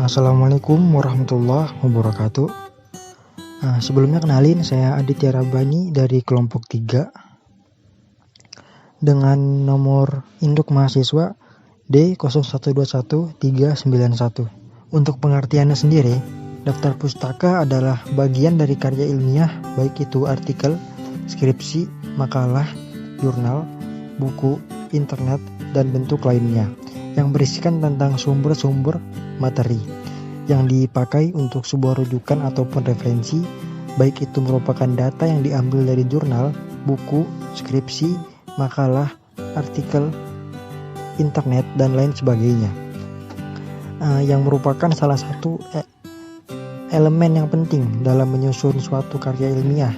Assalamualaikum warahmatullahi wabarakatuh. Sebelumnya kenalin, saya Aditya Rabbani dari kelompok 3 dengan nomor induk mahasiswa D0121391. Untuk pengertiannya sendiri, daftar pustaka adalah bagian dari karya ilmiah, baik itu artikel, skripsi, makalah, jurnal, buku, internet, dan bentuk lainnya yang berisikan tentang sumber-sumber materi yang dipakai untuk sebuah rujukan ataupun referensi, baik itu merupakan data yang diambil dari jurnal, buku, skripsi, makalah, artikel, internet, dan lain sebagainya, yang merupakan salah satu elemen yang penting dalam menyusun suatu karya ilmiah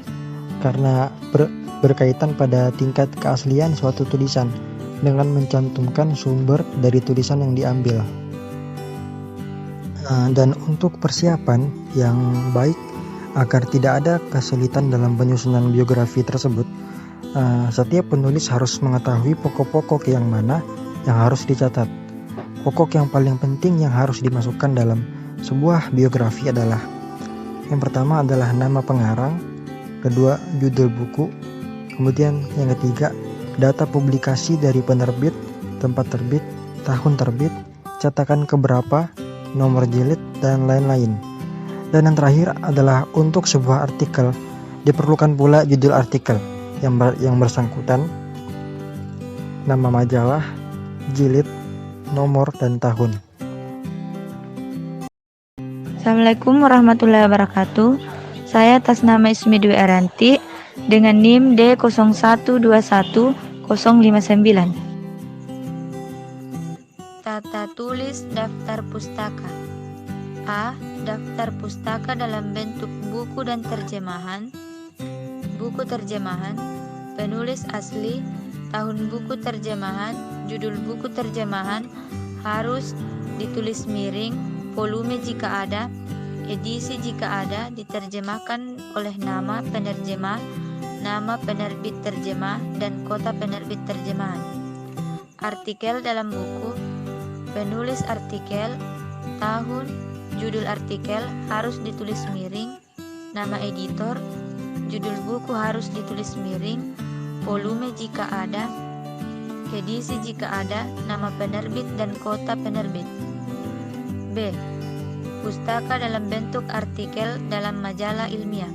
karena berkaitan pada tingkat keaslian suatu tulisan dengan mencantumkan sumber dari tulisan yang diambil. Dan untuk persiapan yang baik agar tidak ada kesulitan dalam penyusunan biografi tersebut, setiap penulis harus mengetahui pokok-pokok yang mana yang harus dicatat. Pokok yang paling penting yang harus dimasukkan dalam sebuah biografi adalah: yang pertama adalah nama pengarang, kedua judul buku, kemudian yang ketiga data publikasi dari penerbit, tempat terbit, tahun terbit, cetakan keberapa, nomor jilid, dan lain-lain. Dan yang terakhir adalah untuk sebuah artikel diperlukan pula judul artikel yang bersangkutan, nama majalah, jilid, nomor, dan tahun. Assalamualaikum warahmatullahi wabarakatuh. Saya atas nama Ismi Dwi Aranti dengan NIM D0121059. Tata tulis daftar pustaka. A. Daftar pustaka dalam bentuk buku dan terjemahan. Buku terjemahan, penulis asli, tahun buku terjemahan, judul buku terjemahan harus ditulis miring, volume jika ada, edisi jika ada, diterjemahkan oleh nama penerjemah, nama penerbit terjemah, dan kota penerbit terjemahan. Artikel dalam buku, penulis artikel, tahun, judul artikel harus ditulis miring, nama editor, judul buku harus ditulis miring, volume jika ada, edisi jika ada, nama penerbit dan kota penerbit. B. Pustaka dalam bentuk artikel dalam majalah ilmiah.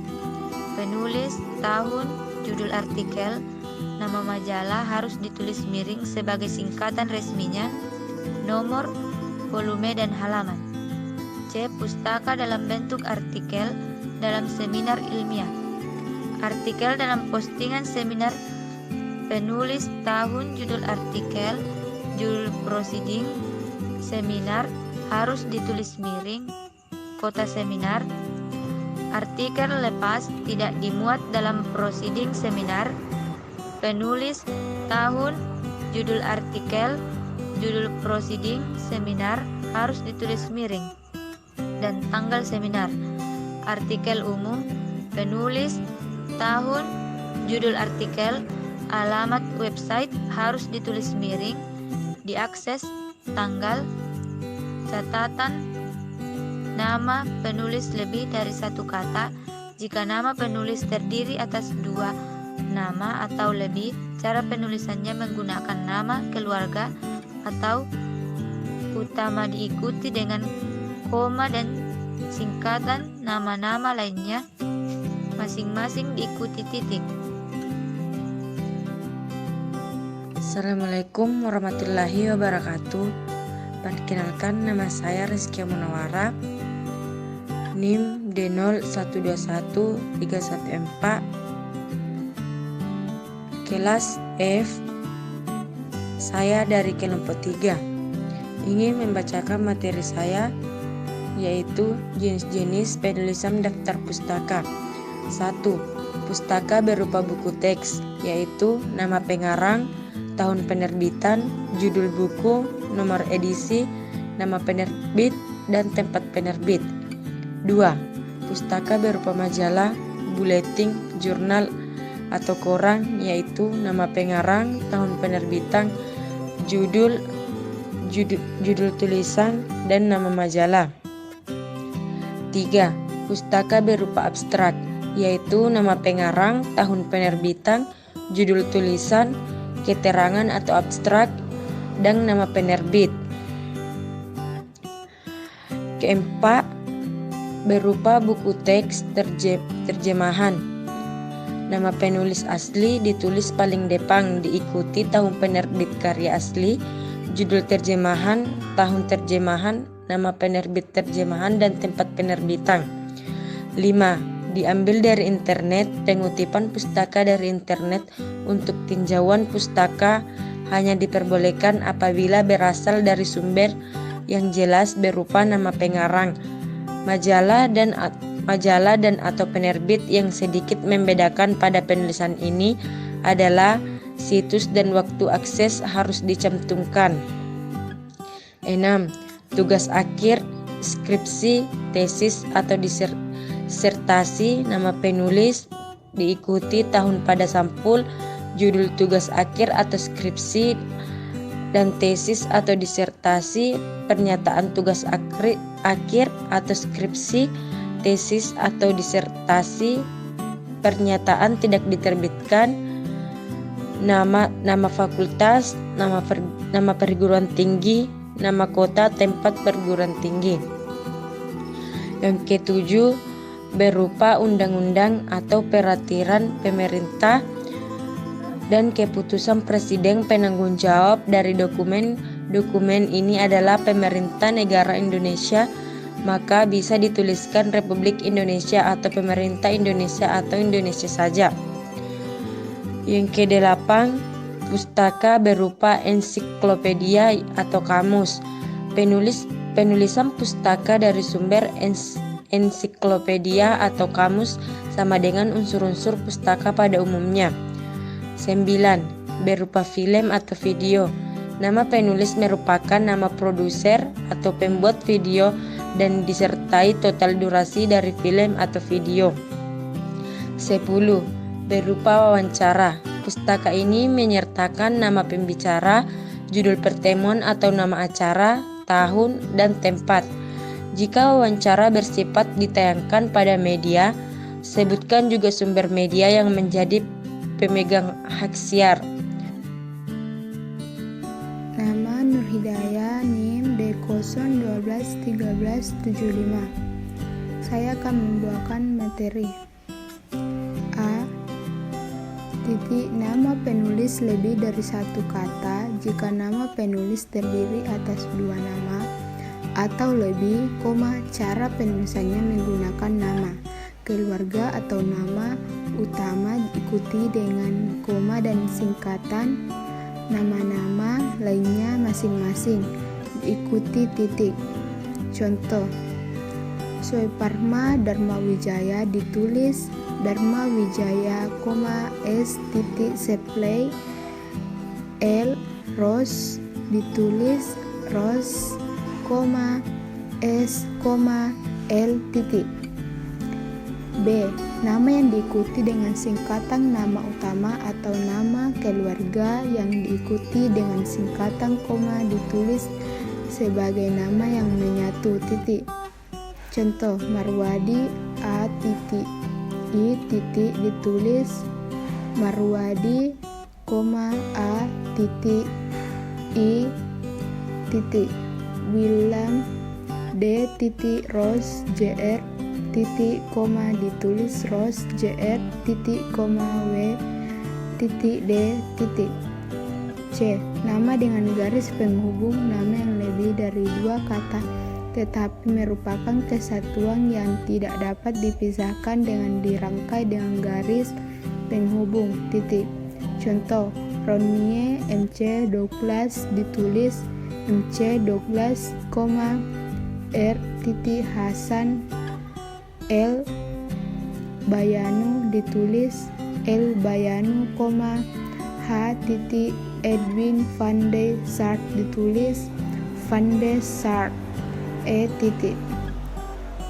Penulis, tahun, judul artikel, nama majalah harus ditulis miring sebagai singkatan resminya, nomor, volume, dan halaman. C. Pustaka dalam bentuk artikel dalam seminar ilmiah. Artikel dalam postingan seminar, penulis, tahun, judul artikel, judul proceeding seminar harus ditulis miring, kota seminar. Artikel lepas tidak dimuat dalam proceeding seminar, penulis, tahun, judul artikel, judul proceeding seminar harus ditulis miring, dan tanggal seminar. Artikel umum, penulis, tahun, judul artikel, alamat website harus ditulis miring, diakses, tanggal, catatan, nama penulis lebih dari satu kata. Jika nama penulis terdiri atas 2 nama atau lebih, cara penulisannya menggunakan nama keluarga atau utama diikuti dengan koma dan singkatan nama-nama lainnya, masing-masing diikuti titik. Assalamualaikum warahmatullahi wabarakatuh. Perkenalkan, nama saya Rizkia Munawara, NIM D0121314, kelas F. Saya dari kelompok 3. Ingin membacakan materi saya, yaitu jenis-jenis penulisan daftar pustaka. 1. Pustaka berupa buku teks, yaitu nama pengarang, tahun penerbitan, judul buku, nomor edisi, nama penerbit, dan tempat penerbit. 2. Pustaka berupa majalah, buletin, jurnal, atau koran, yaitu nama pengarang, tahun penerbitan, judul tulisan, dan nama majalah. Ketiga, pustaka berupa abstrak, yaitu nama pengarang, tahun penerbitan, judul tulisan, keterangan atau abstrak, dan nama penerbit. Keempat, berupa buku teks terjemahan. Nama penulis asli ditulis paling depan, diikuti tahun penerbit karya asli, judul terjemahan, tahun terjemahan, nama penerbit terjemahan, dan tempat penerbitan. 5. Diambil dari internet. Pengutipan pustaka dari internet untuk tinjauan pustaka hanya diperbolehkan apabila berasal dari sumber yang jelas berupa nama pengarang, majalah dan atau penerbit. Yang sedikit membedakan pada penulisan ini adalah situs dan waktu akses harus dicantumkan. 6. Tugas akhir, skripsi, tesis atau disertasi, nama penulis, diikuti tahun pada sampul, judul tugas akhir atau skripsi dan tesis atau disertasi, pernyataan tugas akhir atau skripsi, tesis atau disertasi, pernyataan tidak diterbitkan, nama fakultas, nama perguruan tinggi, nama kota tempat perguruan tinggi. Yang ketujuh, berupa undang-undang atau peraturan pemerintah dan keputusan presiden. Penanggung jawab dari dokumen ini adalah pemerintah negara Indonesia, maka bisa dituliskan Republik Indonesia atau pemerintah Indonesia atau Indonesia saja. Yang kedelapan, pustaka berupa ensiklopedia atau kamus. Penulisan pustaka dari sumber ensiklopedia atau kamus sama dengan unsur-unsur pustaka pada umumnya. 9. Berupa film atau video. Nama penulis merupakan nama produser atau pembuat video dan disertai total durasi dari film atau video. 10. Berupa wawancara. Pustaka ini menyertakan nama pembicara, judul pertemuan atau nama acara, tahun, dan tempat. Jika wawancara bersifat ditayangkan pada media, sebutkan juga sumber media yang menjadi pemegang hak siar. Nama Nur Hidayah, NIM D0121375. Saya akan membawakan materi. A. Nama penulis lebih dari satu kata jika nama penulis terdiri atas dua nama atau lebih, cara penulisannya menggunakan nama keluarga atau nama utama diikuti dengan koma dan singkatan nama-nama lainnya masing-masing diikuti titik. Contoh, Soeparma Dharma Wijaya ditulis Dharma Wijaya, S titik Sepley. L. Rose ditulis Rose, S, L titik. B. Nama yang diikuti dengan singkatan nama utama atau nama keluarga yang diikuti dengan singkatan koma ditulis sebagai nama yang menyatu titik. Contoh, Marwadi A titik I titik ditulis Marwadi, A titik I titik. William D titik Rose JR titik koma ditulis Rose JR titik koma W titik D titik. C. Nama dengan garis penghubung, nama yang lebih dari dua kata tetapi merupakan kesatuan yang tidak dapat dipisahkan dengan dirangkai dengan garis penghubung titik. Contoh, Ronnie MC Douglas ditulis MC Douglas, R titik Hasan L Bayanu ditulis L Bayanu, H titik Edwin Van de Sart ditulis Van de Sart, E titik.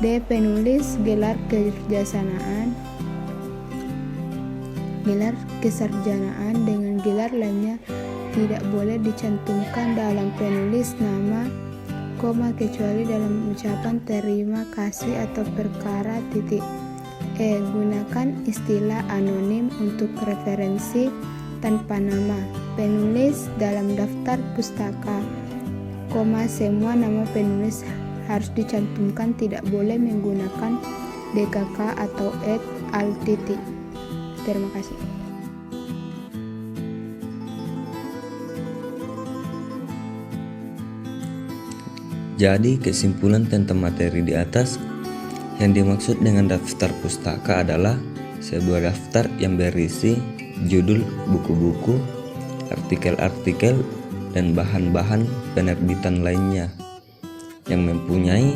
D. Penulis gelar kesarjanaan. Gelar kesarjanaan dengan gelar lainnya tidak boleh dicantumkan dalam penulis nama kecuali dalam ucapan terima kasih atau perkara titik. Gunakan istilah anonim untuk referensi tanpa nama penulis dalam daftar pustaka, semua nama penulis harus dicantumkan, tidak boleh menggunakan DKK atau @al. Terima kasih. Jadi kesimpulan tentang materi di atas, yang dimaksud dengan daftar pustaka adalah sebuah daftar yang berisi judul buku-buku, artikel-artikel, dan bahan-bahan penerbitan lainnya yang mempunyai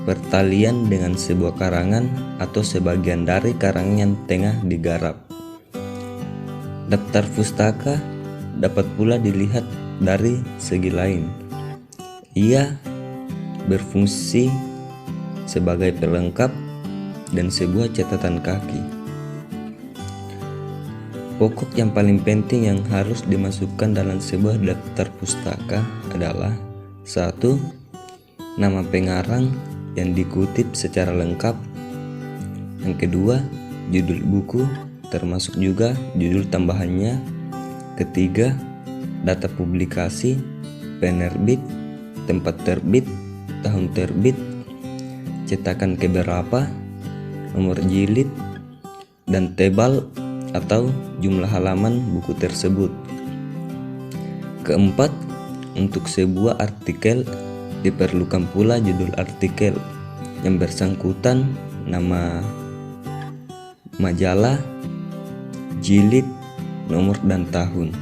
pertalian dengan sebuah karangan atau sebagian dari karangan yang tengah digarap. Daftar pustaka dapat pula dilihat dari segi lain. Ia berfungsi sebagai pelengkap dan sebuah catatan kaki. Pokok yang paling penting yang harus dimasukkan dalam sebuah daftar pustaka adalah 1. Nama pengarang yang dikutip secara lengkap. Yang kedua, judul buku termasuk juga judul tambahannya. Ketiga, data publikasi, penerbit, tempat terbit, tahun terbit, cetakan keberapa, nomor jilid, dan tebal atau jumlah halaman buku tersebut. Keempat, untuk sebuah artikel diperlukan pula judul artikel yang bersangkutan, nama majalah, jilid, nomor dan tahun.